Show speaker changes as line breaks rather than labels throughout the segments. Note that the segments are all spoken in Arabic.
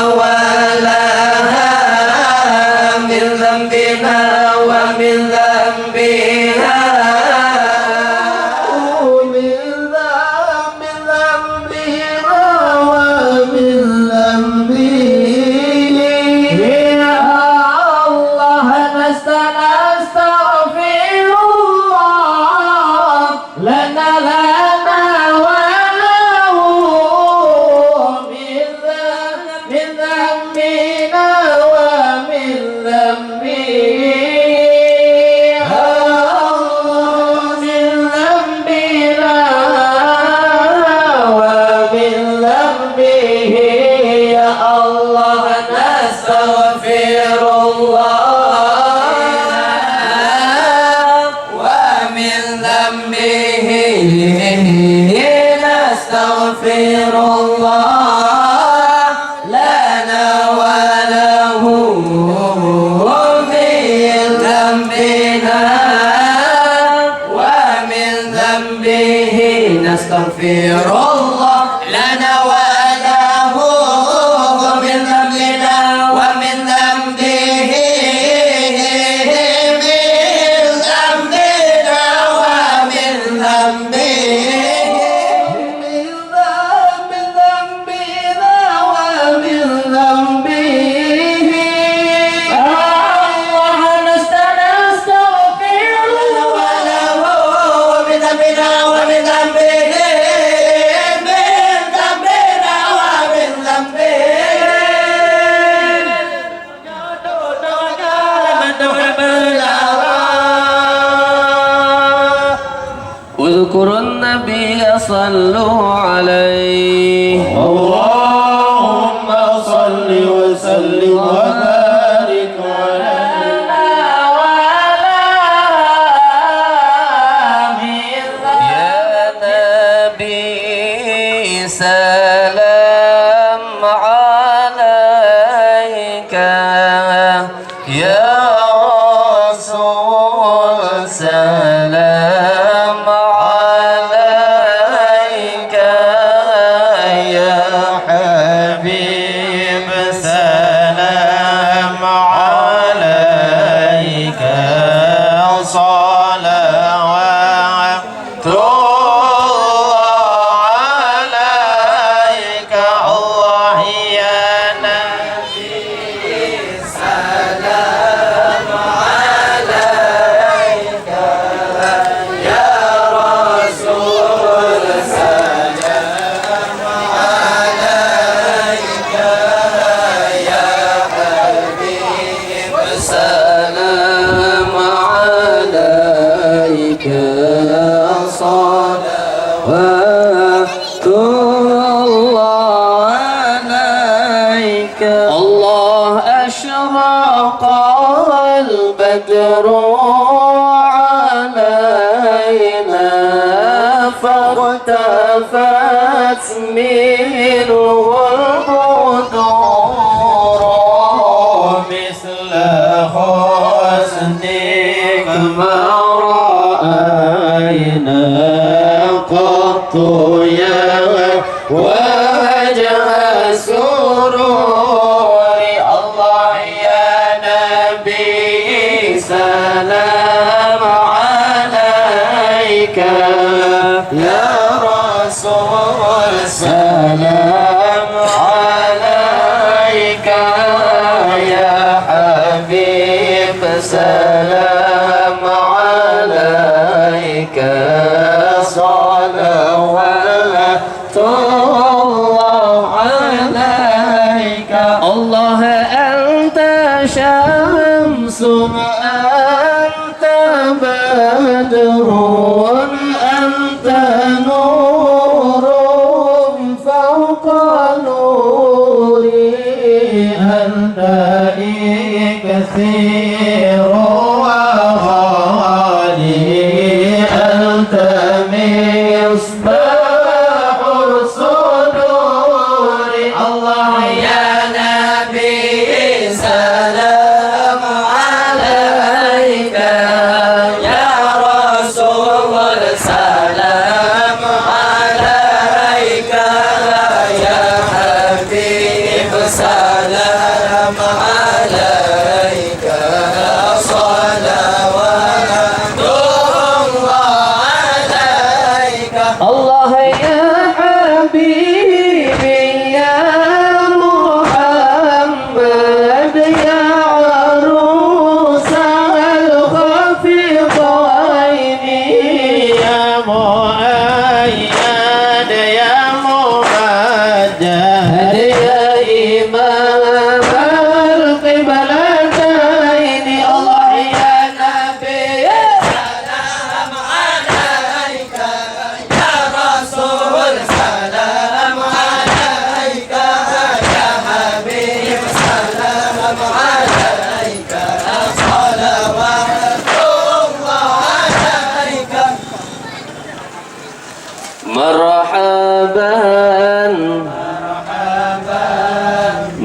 ولها من ذنبنا ومن ذنبها نستغفر الله لنا وله من ذنبنا ومن ذنبه نستغفر الله لنا وله من ذنبنا ومن ذنبه اذكروا النبي صلوا عليه
اللهم صل وسلم وبارك
يا نبي سلام عليك يا رسول سلام عليك يا حبيب سلام عليك صلوات عليك الله يا نبي سلام عليك يا رسول سلام عليك يا حبيب سلام عليك صلوات الله عليك الله أشرق البدر علينا فارتفت منه البدور مثل حسنك ما رأينا قط يا وجه سرور الله يا نبي سلام عليك يا رسول سلام عليك يا حبيب سلام عليك صلوات الله عليك الله أنت شمس أنت بدر أنت نور فوق نوري أنت كثير وغالي أنت مصباح الصدور الله يا نبي سلام عليك يا رسول سلام عليك يا حبيب سلام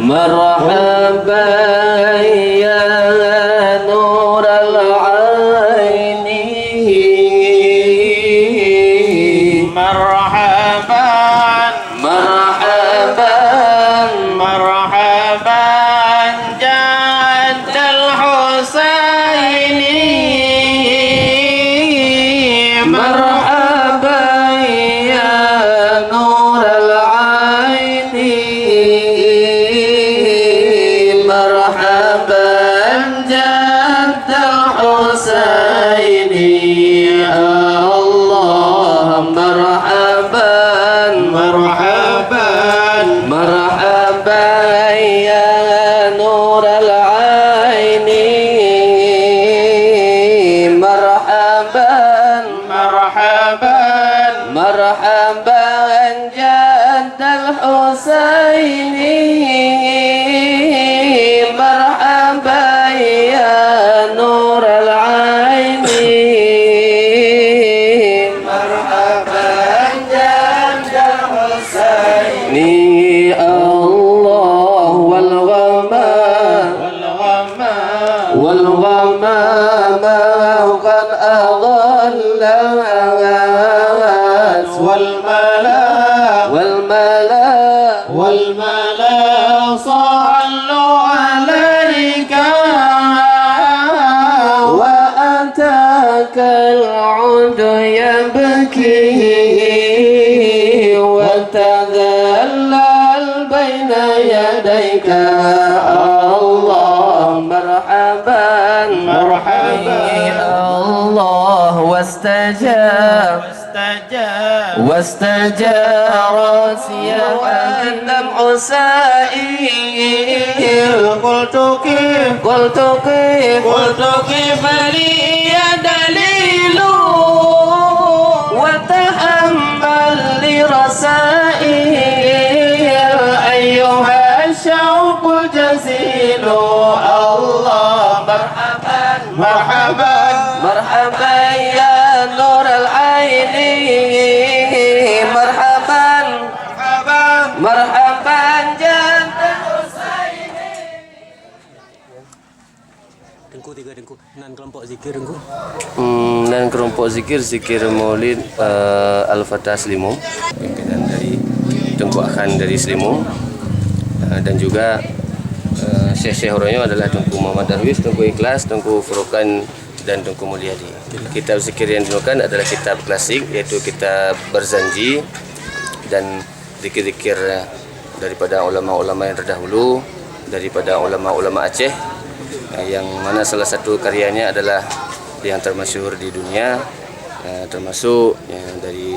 مرحبا يا نور العين
مرحبا
مرحبا
مرحبا جد الحسين
مرحبا يا نور العين مرحبا جد الحسين الله مرحبا
مرحبا
مرحبا يا نور العين مرحبا
مرحبا
مرحبا جد الحسين مرحبا يا نور العين مرحبا جد الحسين الله والغمام
والغمام
والغمام قد أضل
والملا
والملا
والملا صلوا عليك
وأتاك العود يبكي وتذلل بين يديك الله مرحبا
مرحبا
الله واستجاب واستجارت يا الدمع سائل
قلت كيف
قلت كيف
قلت كيف لي دليل
وتحمل لرسائل أيها الشوق الجزيل الله مرحبا
مرحبا
مرحبا يا نور العين مرحبا
مرحبا
مرحبا جد
Dengku tiga dengku. Dan kelompok zikir dengku.
dan kelompok zikir Maulid Al-Fatah Selimum, pimpinan dari Tengku Akhan dari Selimum, dan juga Syekh Oroyo adalah Tengku Muhammad Darwis, Tengku Ikhlas, Tengku Furukan, dan Tengku Mulyadi. Kitab zikir yang digunakan adalah kitab klasik, yaitu kitab Barzanji dan zikir-zikir daripada ulama-ulama yang terdahulu, daripada ulama-ulama Aceh, yang mana salah satu karyanya adalah yang termasyhur di dunia, termasuk dari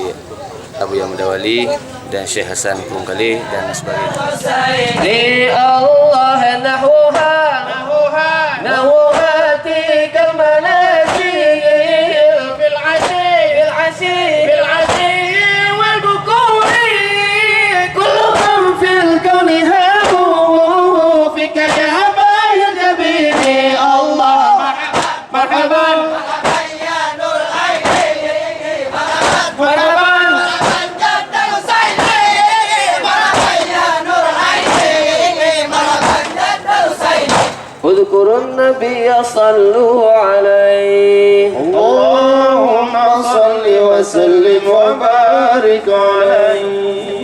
Abu Yamudawali dan Syekh Hasan Kurungkali dan sebagainya. Li Allah nahuha nahuha tikal manazil fil ashi wal bukuri kulluhum fil kauni habu fika jabal jabini Allah marhaban اذكروا النبي صلوا عليه
اللهم صل وسلم وبارك عليه